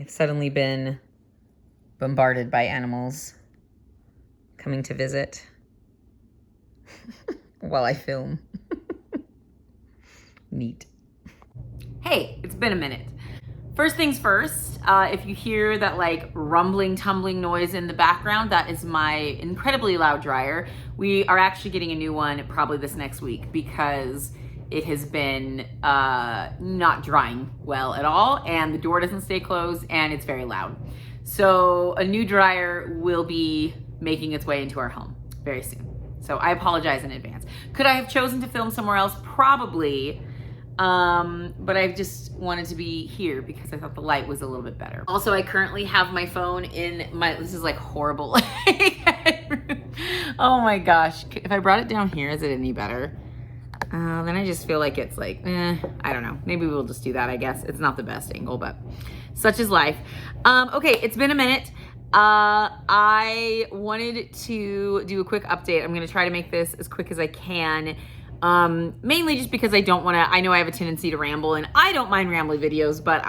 I've suddenly been bombarded by animals coming to visit while I film. Neat. Hey, it's been a minute. First things first, if you hear that like rumbling, tumbling noise in the background, that is my incredibly loud dryer. We are actually getting a new one probably this next week because it has been not drying well at all, and the door doesn't stay closed, and it's very loud. So a new dryer will be making its way into our home very soon. So I apologize in advance. Could I have chosen to film somewhere else? Probably. But I just wanted to be here because I thought the light was a little bit better. Also, I currently have my phone in my, this is like horrible. Oh my gosh. If I brought it down here, is it any better? Then I just feel like it's like, I don't know. Maybe we'll just do that, I guess. It's not the best angle, but such is life. Okay, it's been a minute. I wanted to do a quick update. I'm gonna try to make this as quick as I can. Mainly just because I don't want to, I know I have a tendency to ramble, and I don't mind rambly videos, but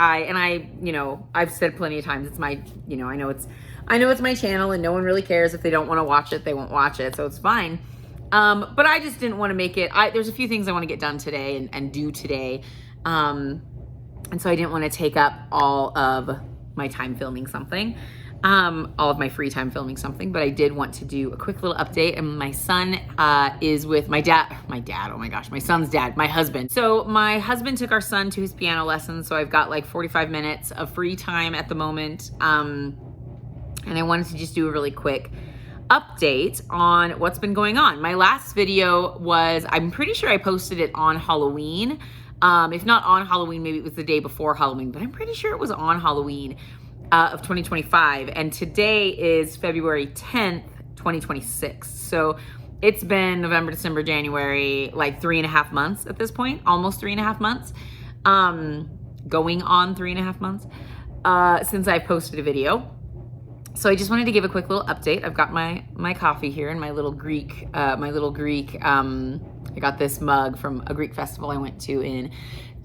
you know, I've said plenty of times, it's my, you know, I know it's my channel and no one really cares. If they don't want to watch it, they won't watch it. So it's fine. But I just didn't want to make it, there's a few things I want to get done today and do today. And so I didn't want to take up all of my time filming something. All of my free time filming something, but I did want to do a quick little update. And my son is with my dad, oh my gosh, my son's dad, my husband. So my husband took our son to his piano lessons. So I've got like 45 minutes of free time at the moment. And I wanted to just do a really quick update on what's been going on. My last video was, I'm pretty sure I posted it on Halloween. If not on Halloween, maybe it was the day before Halloween, but I'm pretty sure it was on Halloween. Of 2025, and today is February 10th, 2026. So it's been November, December, January, like 3.5 months at this point, almost 3.5 months, going on 3.5 months, since I posted a video. So I just wanted to give a quick little update. I've got my coffee here and my little Greek, I got this mug from a Greek festival I went to in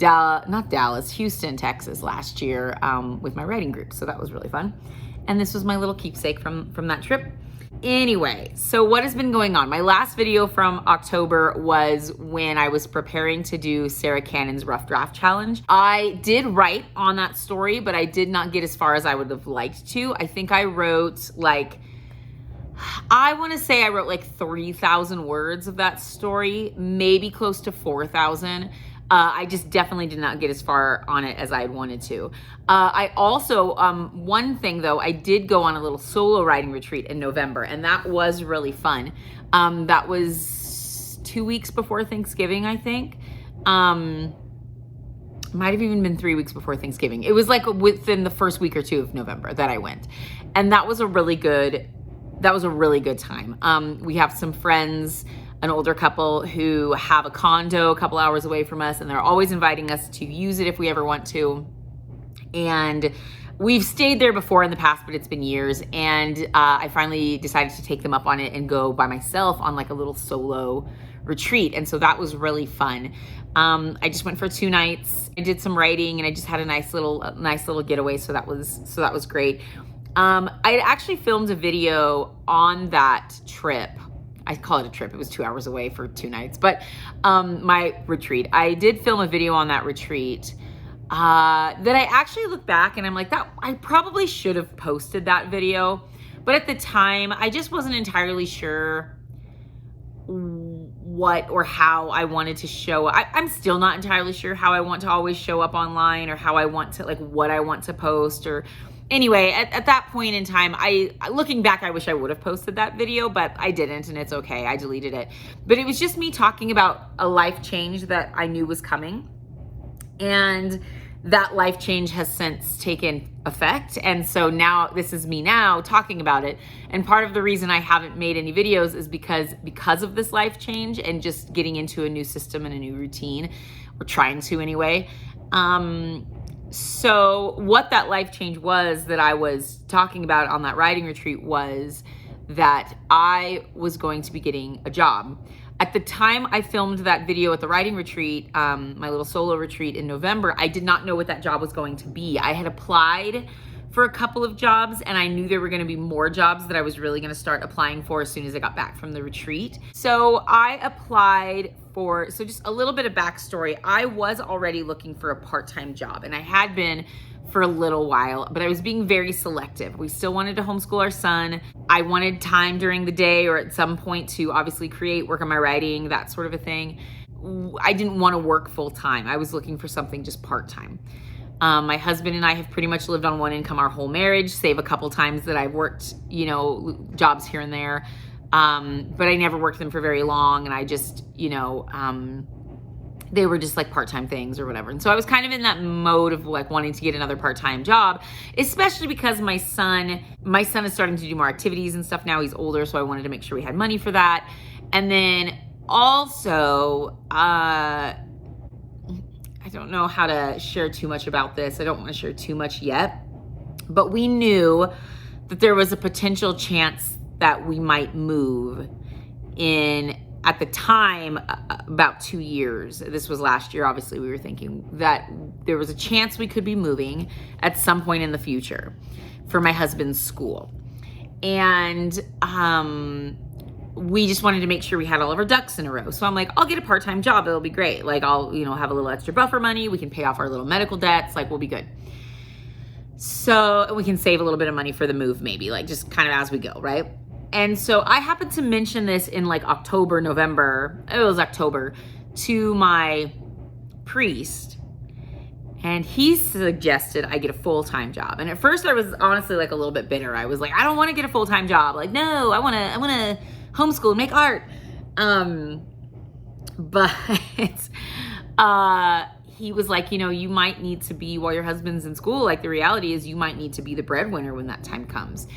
Houston, Texas last year with my writing group. So that was really fun. And this was my little keepsake from that trip. Anyway, so what has been going on? My last video from October was when I was preparing to do Sarah Cannon's Rough Draft Challenge. I did write on that story, but I did not get as far as I would have liked to. I think I wrote like, I want to say I wrote like 3,000 words of that story, maybe close to 4,000. I just definitely did not get as far on it as I had wanted to. I also, one thing though, I did go on a little solo writing retreat in November, and that was really fun. That was 2 weeks before Thanksgiving, I think. Might have even been 3 weeks before Thanksgiving. It was like within the first week or two of November that I went. And that was a really good time. We have some friends, an older couple who have a condo a couple hours away from us, and they're always inviting us to use it if we ever want to. And we've stayed there before in the past, but it's been years. And I finally decided to take them up on it and go by myself on like a little solo retreat. And so that was really fun. I just went for 2 nights. I did some writing, and I just had a nice little getaway. So that was great. I actually filmed a video on that trip. I call it a trip. It was 2 hours away for 2 nights, but my retreat. I did film a video on that retreat that I actually look back and I'm like, that I probably should have posted that video, but at the time I just wasn't entirely sure what or how I wanted to show. I'm still not entirely sure how I want to always show up online, or how I want to, like, what I want to post, or anyway, at that point in time, looking back, I wish I would have posted that video, but I didn't, and it's okay. I deleted it. But it was just me talking about a life change that I knew was coming. And that life change has since taken effect. And so now this is me now talking about it. And part of the reason I haven't made any videos is because of this life change and just getting into a new system and a new routine, or trying to anyway. So what that life change was that I was talking about on that writing retreat was that I was going to be getting a job. At the time I filmed that video at the writing retreat, my little solo retreat in November, I did not know what that job was going to be. I had applied for a couple of jobs, and I knew there were going to be more jobs that I was really going to start applying for as soon as I got back from the retreat. So I applied for, so just a little bit of backstory. I was already looking for a part-time job, and I had been for a little while, but I was being very selective. We still wanted to homeschool our son. I wanted time during the day or at some point to obviously create, work on my writing, that sort of a thing. I didn't want to work full-time. I was looking for something just part-time. My husband and I have pretty much lived on one income our whole marriage, save a couple times that I've worked, you know, jobs here and there. But I never worked them for very long. And I just, you know, they were just like part-time things or whatever. And so I was kind of in that mode of like wanting to get another part-time job, especially because my son is starting to do more activities and stuff now. He's older. So I wanted to make sure we had money for that. And then also, I don't know how to share too much about this. I don't want to share too much yet, but we knew that there was a potential chance that we might move in, at the time, about 2 years. This was last year. Obviously, we were thinking that there was a chance we could be moving at some point in the future for my husband's school. And, we just wanted to make sure we had all of our ducks in a row. So I'm like, I'll get a part-time job. It'll be great. Like I'll, you know, have a little extra buffer money. We can pay off our little medical debts. Like we'll be good. So we can save a little bit of money for the move, maybe like just kind of as we go. Right. And so I happened to mention this in like October, November, it was October, to my priest. And he suggested I get a full-time job. And at first I was honestly like a little bit bitter. I was like, I don't want to get a full-time job. Like, no, I want to homeschool and make art. But he was like, you know, you might need to be, while your husband's in school, like the reality is you might need to be the breadwinner when that time comes.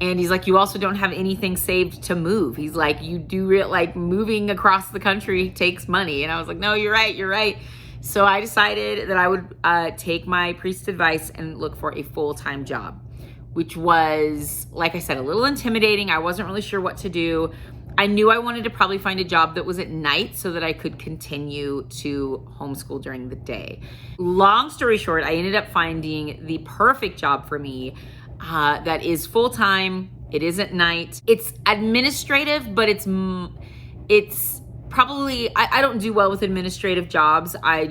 And he's like, you also don't have anything saved to move. He's like, you do like moving across the country takes money. And I was like, no, you're right. So I decided that I would take my priest's advice and look for a full-time job, which was, like I said, a little intimidating. I wasn't really sure what to do. I knew I wanted to probably find a job that was at night so that I could continue to homeschool during the day. Long story short, I ended up finding the perfect job for me that is full-time. It is at night. It's administrative, but it's probably, I don't do well with administrative jobs. A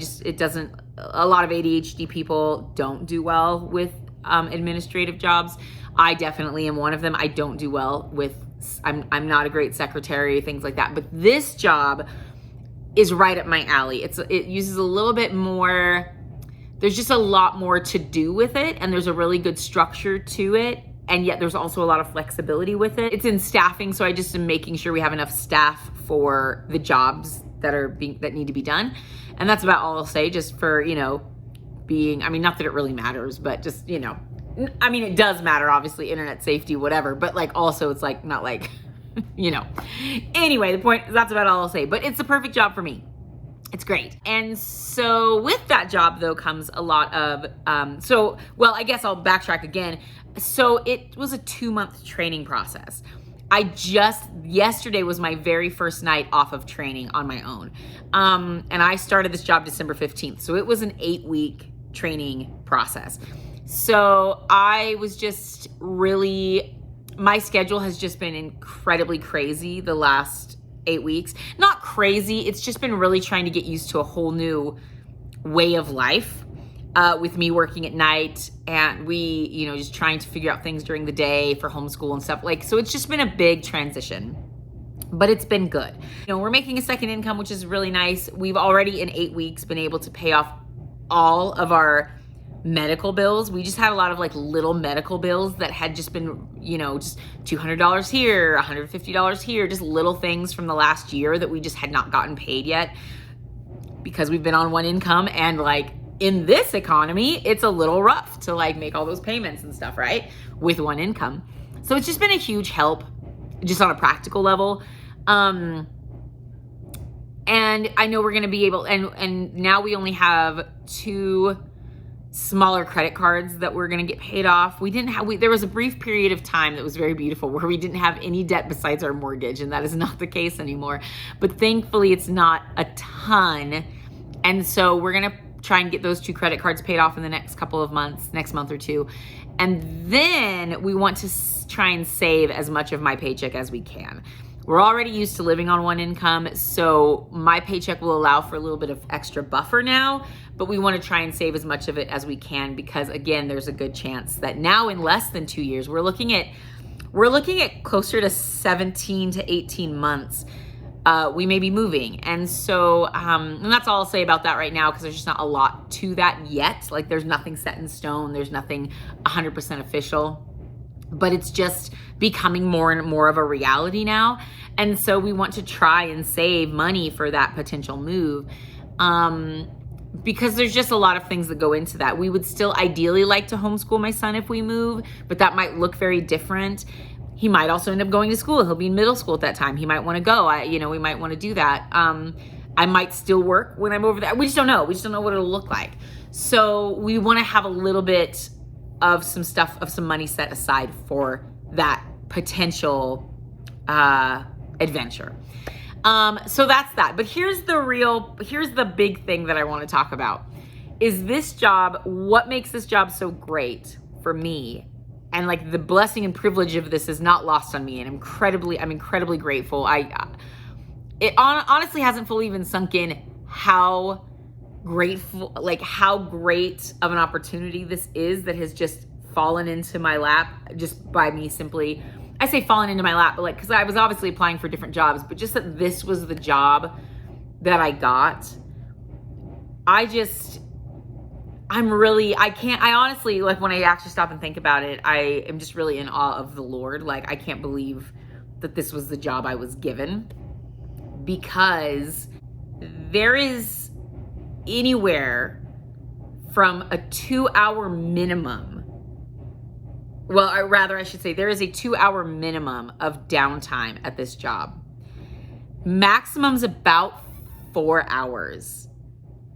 lot of ADHD people don't do well with administrative jobs. I definitely am one of them. I don't do well with, I'm not a great secretary, things like that. But this job is right up my alley. It uses a little bit more, there's just a lot more to do with it. And there's a really good structure to it. And yet there's also a lot of flexibility with it. It's in staffing, so I just am making sure we have enough staff for the jobs that need to be done. And that's about all I'll say, just for, you know, being, I mean, not that it really matters, but just, you know, I mean, it does matter, obviously, internet safety, whatever, but like also it's like, not like, you know. Anyway, the point is that's about all I'll say, but it's the perfect job for me. It's great. And so with that job though comes a lot of, I guess I'll backtrack again. So it was a 2-month training process. Yesterday was my very first night off of training on my own. And I started this job December 15th. So it was an 8-week training process. So I was just really, my schedule has just been incredibly crazy the last 8 weeks. Not crazy, it's just been really trying to get used to a whole new way of life. With me working at night and we, you know, just trying to figure out things during the day for homeschool and stuff. Like, so it's just been a big transition, but it's been good. You know, we're making a second income, which is really nice. We've already in 8 weeks been able to pay off all of our medical bills. We just had a lot of like little medical bills that had just been, you know, just $200 here, $150 here, just little things from the last year that we just had not gotten paid yet because we've been on one income. And like, in this economy, it's a little rough to like make all those payments and stuff, right? With one income. So it's just been a huge help just on a practical level. And I know we're going to be able, and now we only have 2 smaller credit cards that we're going to get paid off. There was a brief period of time that was very beautiful where we didn't have any debt besides our mortgage, and that is not the case anymore. But thankfully it's not a ton. And so we're going to try and get those 2 credit cards paid off in the next couple of months, next month or 2. And then we want to try and save as much of my paycheck as we can. We're already used to living on one income, so my paycheck will allow for a little bit of extra buffer now, but we want to try and save as much of it as we can because, again, there's a good chance that now in less than 2 years, we're looking at closer to 17 to 18 months, we may be moving. And so, and that's all I'll say about that right now because there's just not a lot to that yet. Like there's nothing set in stone. There's nothing 100% official. But it's just becoming more and more of a reality now. And so we want to try and save money for that potential move because there's just a lot of things that go into that. We would still ideally like to homeschool my son if we move, but that might look very different. He might also end up going to school. He'll be in middle school at that time. He might want to go. We might want to do that. I might still work when I'm over there. We just don't know. We just don't know what it'll look like. So we want to have a little bit of some money set aside for that potential adventure. So that's that. But here's the big thing that I want to talk about is this job. What makes this job so great for me? And like the blessing and privilege of this is not lost on me. And I'm incredibly grateful. It honestly hasn't fully even sunk in how grateful, like how great of an opportunity this is that has just fallen into my lap just by me simply, I say fallen into my lap, but like, cause I was obviously applying for different jobs, but just that this was the job that I got. I honestly, like when I actually stop and think about it, I am just really in awe of the Lord. Like I can't believe that this was the job I was given because there is anywhere from a 2-hour minimum. Well, I should say there is a 2-hour minimum of downtime at this job. Maximum's about 4 hours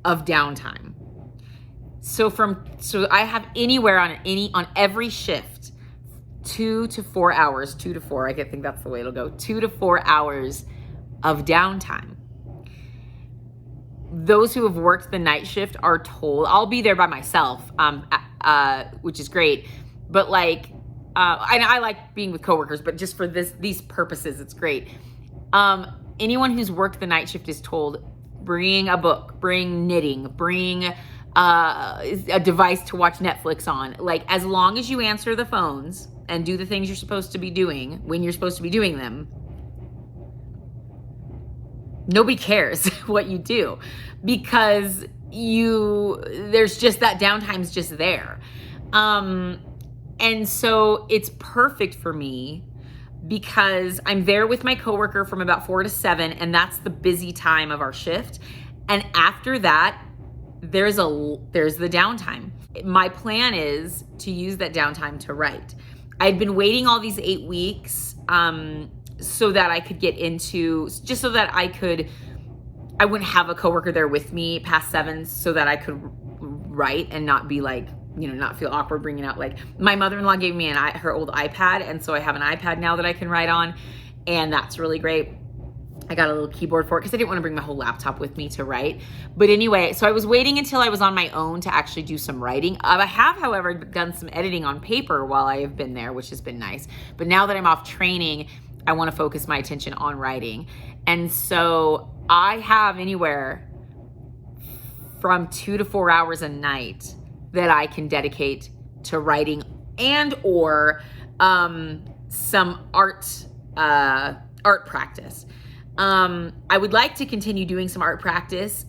of downtime. So I have anywhere on every shift, 2 to 4 hours, 2 to 4, I think that's the way it'll go, 2 to 4 hours of downtime. Those who have worked the night shift are told, I'll be there by myself, which is great. But like, and I like being with coworkers, but just for these purposes, it's great. Anyone who's worked the night shift is told, bring a book, bring knitting, bring a device to watch Netflix on. Like, as long as you answer the phones and do the things you're supposed to be doing when you're supposed to be doing them, nobody cares what you do because there's just that downtime's just there. And so it's perfect for me because I'm there with my coworker from about 4 to 7, and that's the busy time of our shift. And after that, there's the downtime. My plan is to use that downtime to write. I'd been waiting all these 8 weeks, so that I could get into, just so that I wouldn't have a coworker there with me past 7 so that I could write and not be like, not feel awkward bringing out, like my mother-in-law gave me her old iPad. And so I have an iPad now that I can write on, and that's really great. I got a little keyboard for it because I didn't want to bring my whole laptop with me to write. But anyway, so I was waiting until I was on my own to actually do some writing. I have, however, done some editing on paper while I have been there, which has been nice. But now that I'm off training, I want to focus my attention on writing. And so I have anywhere from 2 to 4 hours a night that I can dedicate to writing and or some art practice. I would like to continue doing some art practice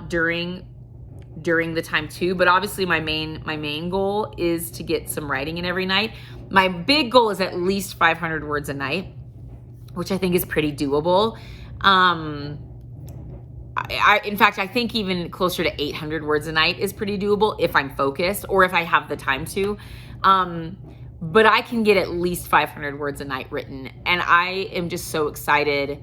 during the time too, but obviously my main goal is to get some writing in every night. My big goal is at least 500 words a night, which I think is pretty doable. In fact, I think even closer to 800 words a night is pretty doable if I'm focused or if I have the time to. But I can get at least 500 words a night written, and I am just so excited.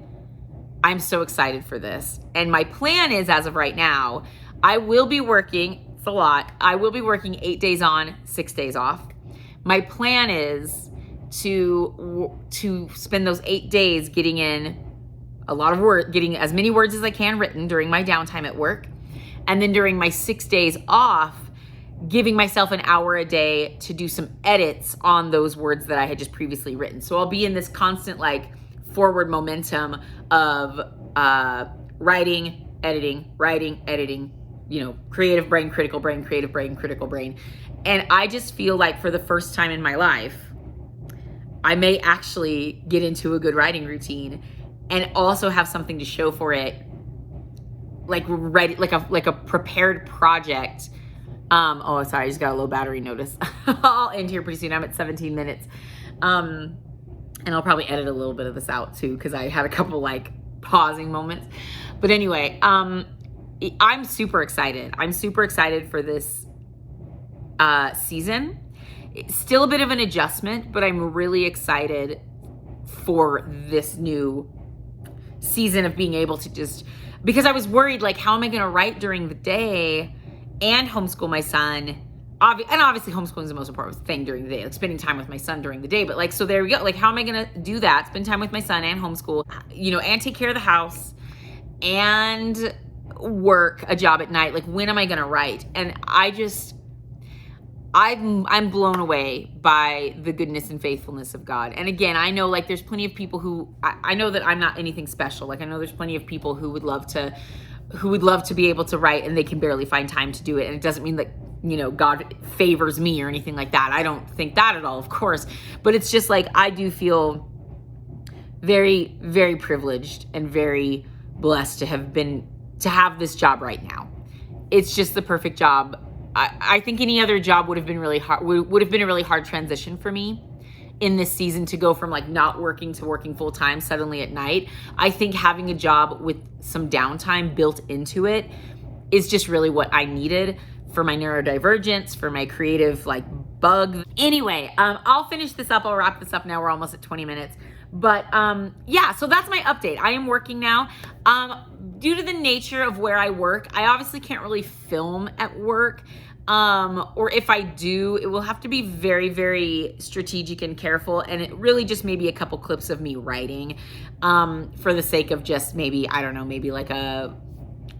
I'm so excited for this. And my plan is, as of right now, I will be working, it's a lot, I will be working 8 days on, 6 days off. My plan is to spend those 8 days getting in a lot of work, getting as many words as I can written during my downtime at work. And then during my 6 days off, giving myself an hour a day to do some edits on those words that I had just previously written. So I'll be in this constant like forward momentum of writing, editing, you know, creative brain, critical brain, creative brain, critical brain. And I just feel like for the first time in my life, I may actually get into a good writing routine and also have something to show for it, like ready, like a prepared project. Oh, sorry, I just got a low battery notice. I'll end here pretty soon. I'm at 17 minutes. And I'll probably edit a little bit of this out too, because I had a couple like pausing moments. But anyway, I'm super excited. I'm super excited for this season. It's still a bit of an adjustment, but I'm really excited for this new season of being able to just, because I was worried, like, how am I going to write during the day and homeschool my son? And obviously homeschooling is the most important thing during the day, like spending time with my son during the day. But like, so there we go. Like, how am I going to do that? Spend time with my son and homeschool, you know, and take care of the house and work a job at night. Like, when am I going to write? And I'm blown away by the goodness and faithfulness of God. And again, I know like there's plenty of people who, I know that I'm not anything special. Like, I know there's plenty of people who would love to be able to write and they can barely find time to do it. And it doesn't mean that, you know, God favors me or anything like that. I don't think that at all, of course. But it's just like, I do feel very, very privileged and very blessed to have this job right now. It's just the perfect job. I think any other job would have been really hard, would have been a really hard transition for me in this season, to go from like not working to working full time suddenly at night. I think having a job with some downtime built into it is just really what I needed for my neurodivergence, for my creative like bug. Anyway, I'll finish this up. I'll wrap this up now. We're almost at 20 minutes. But yeah, so that's my update. I am working now. Due to the nature of where I work, I obviously can't really film at work. Or if I do, it will have to be very, very strategic and careful. And it really just maybe a couple clips of me writing, for the sake of just maybe, I don't know, maybe like a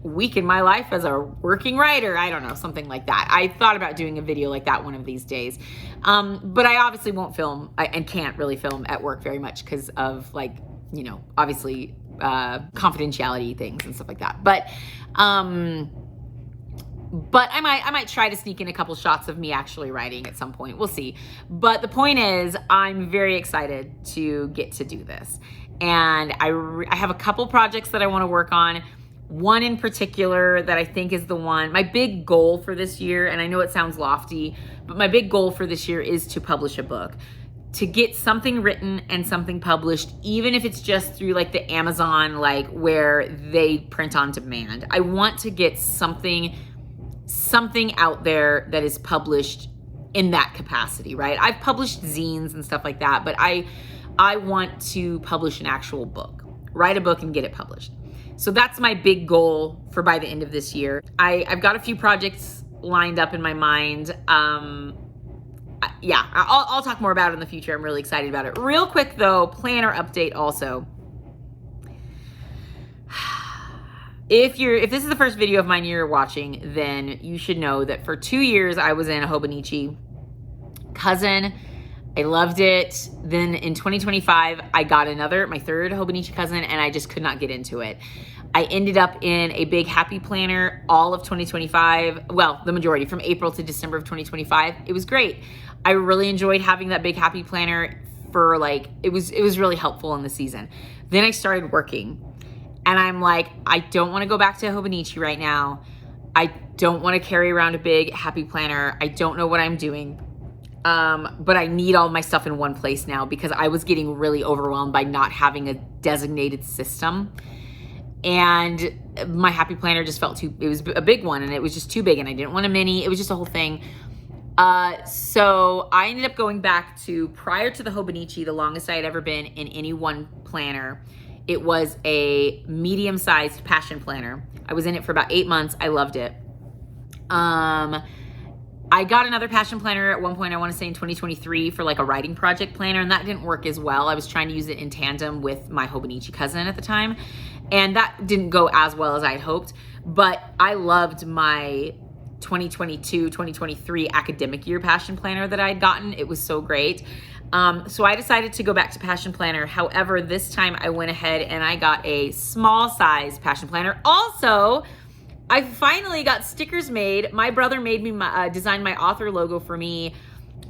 week in my life as a working writer. I don't know, something like that. I thought about doing a video like that one of these days. But I obviously won't film and can't really film at work very much because of like, you know, obviously, confidentiality things and stuff like that. But I might try to sneak in a couple shots of me actually writing at some point. We'll see. But the point is, I'm very excited to get to do this. And I have a couple projects that I want to work on. One in particular that I think is the one, my big goal for this year, and I know it sounds lofty, but my big goal for this year is to publish a book. To get something written and something published, even if it's just through like the Amazon, like where they print on demand. I want to get something out there that is published in that capacity, right? I've published zines and stuff like that, but I want to publish an actual book, write a book and get it published. So that's my big goal for by the end of this year. I've got a few projects lined up in my mind. Yeah, I'll talk more about it in the future. I'm really excited about it. Real quick though, planner update also. If this is the first video of mine you're watching, then you should know that for 2 years I was in a Hobonichi cousin. I loved it. Then in 2025, I got my third Hobonichi cousin, and I just could not get into it. I ended up in a big happy planner all of 2025. Well, the majority, from April to December of 2025. It was great. I really enjoyed having that big happy planner for like, it was really helpful in the season. Then I started working, and I'm like, I don't want to go back to Hobonichi right now. I don't want to carry around a big happy planner. I don't know what I'm doing. But I need all my stuff in one place now because I was getting really overwhelmed by not having a designated system. And my happy planner just felt it was a big one and it was just too big and I didn't want a mini. It was just a whole thing. So I ended up going back to, prior to the Hobonichi, the longest I had ever been in any one planner. It was a medium-sized passion planner. I was in it for about 8 months. I loved it. I got another passion planner at one point, I want to say in 2023, for like a writing project planner, and that didn't work as well. I was trying to use it in tandem with my Hobonichi cousin at the time, and that didn't go as well as I had hoped. But I loved my 2022, 2023 academic year passion planner that I had gotten. It was so great. So I decided to go back to passion planner. However, this time I went ahead and I got a small size passion planner. Also, I finally got stickers made. My brother made me design my author logo for me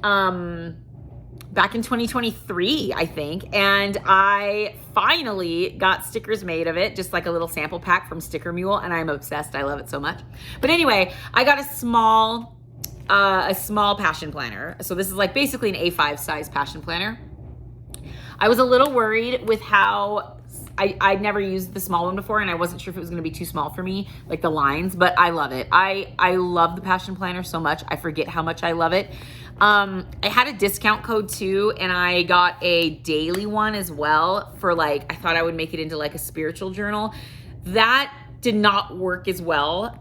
back in 2023, I think. And I finally got stickers made of it, just like a little sample pack from Sticker Mule, and I'm obsessed. I love it so much. But anyway, I got a small passion planner. So this is like basically an A5 size passion planner. I was a little worried with how I'd never used the small one before, and I wasn't sure if it was going to be too small for me, like the lines, but I love it. I love the passion planner so much. I forget how much I love it. I had a discount code too, and I got a daily one as well for like, I thought I would make it into like a spiritual journal. That did not work as well.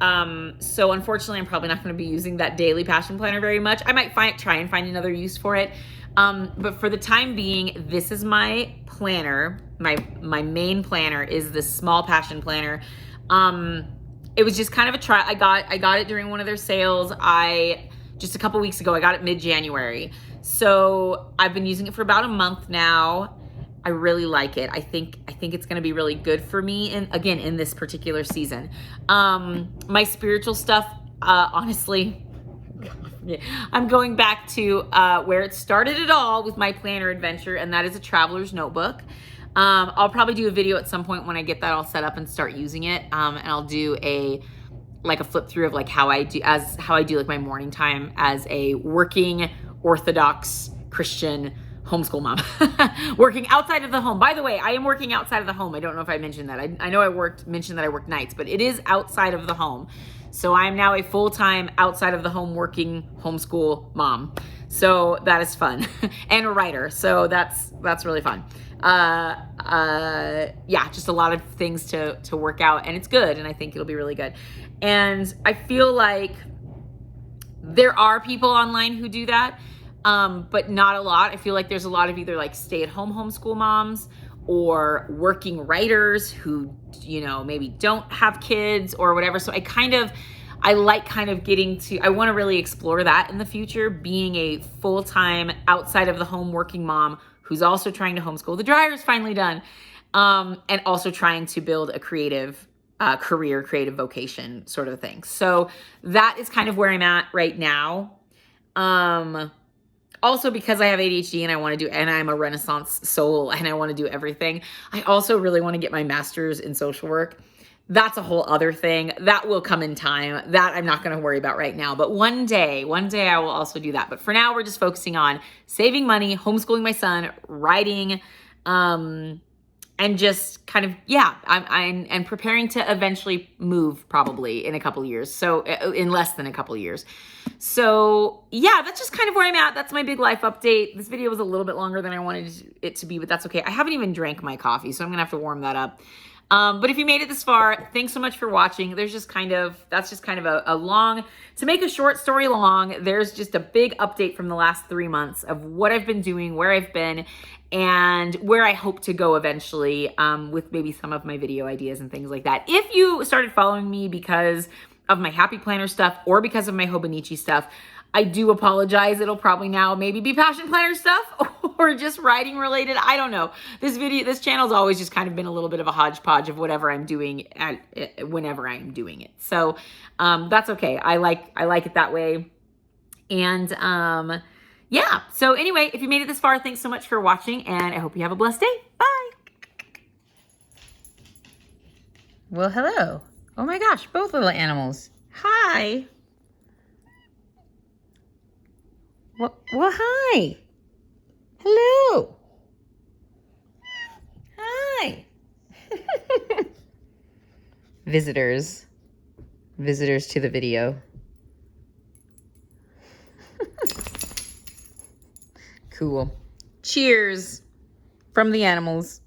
So unfortunately, I'm probably not going to be using that daily passion planner very much. I might try and find another use for it. But for the time being, this is my planner. My main planner is this small passion planner. It was just kind of a try. I got it during one of their sales. Just a couple weeks ago, I got it mid-January. So I've been using it for about a month now. I really like it. I think it's going to be really good for me in this particular season. My spiritual stuff, honestly, I'm going back to where it started it all with my planner adventure, and that is a traveler's notebook. I'll probably do a video at some point when I get that all set up and start using it. And I'll do a flip through of like how I do like my morning time as a working Orthodox Christian homeschool mom, working outside of the home. By the way, I am working outside of the home. I don't know if I mentioned that. I know I mentioned that I work nights, but it is outside of the home. So I'm now a full-time outside of the home working homeschool mom. So that is fun. And a writer. So that's really fun. Yeah, just a lot of things to work out, and it's good. And I think it'll be really good. And I feel like there are people online who do that. But not a lot. I feel like there's a lot of either like stay-at-home homeschool moms or working writers who, maybe don't have kids or whatever. So I want to really explore that in the future, being a full-time outside of the home working mom who's also trying to homeschool. The dryer's finally done. And also trying to build a creative career, creative vocation sort of thing. So that is kind of where I'm at right now. Also, because I have ADHD and I'm a Renaissance soul and I want to do everything, I also really want to get my master's in social work. That's a whole other thing. That will come in time. That I'm not going to worry about right now. But one day I will also do that. But for now, we're just focusing on saving money, homeschooling my son, writing, and just kind of, I'm preparing to eventually move probably in a couple years. So in less than a couple years. So yeah, that's just kind of where I'm at. That's my big life update. This video was a little bit longer than I wanted it to be, but that's okay. I haven't even drank my coffee, so I'm gonna have to warm that up. But if you made it this far, thanks so much for watching. That's just kind of a long, to make a short story long, there's just a big update from the last 3 months of what I've been doing, where I've been, and where I hope to go eventually, with maybe some of my video ideas and things like that. If you started following me because of my Happy Planner stuff or because of my Hobonichi stuff, I do apologize. It'll probably now maybe be passion planner stuff or just writing related. I don't know. This channel's always just kind of been a little bit of a hodgepodge of whatever I'm doing whenever I'm doing it. So that's okay. I like it that way. And yeah. So anyway, if you made it this far, thanks so much for watching, and I hope you have a blessed day. Bye. Well, hello. Oh my gosh, both little animals. Hi. Well, hi. Hello. Hi. Visitors to the video. Cool. Cheers from the animals.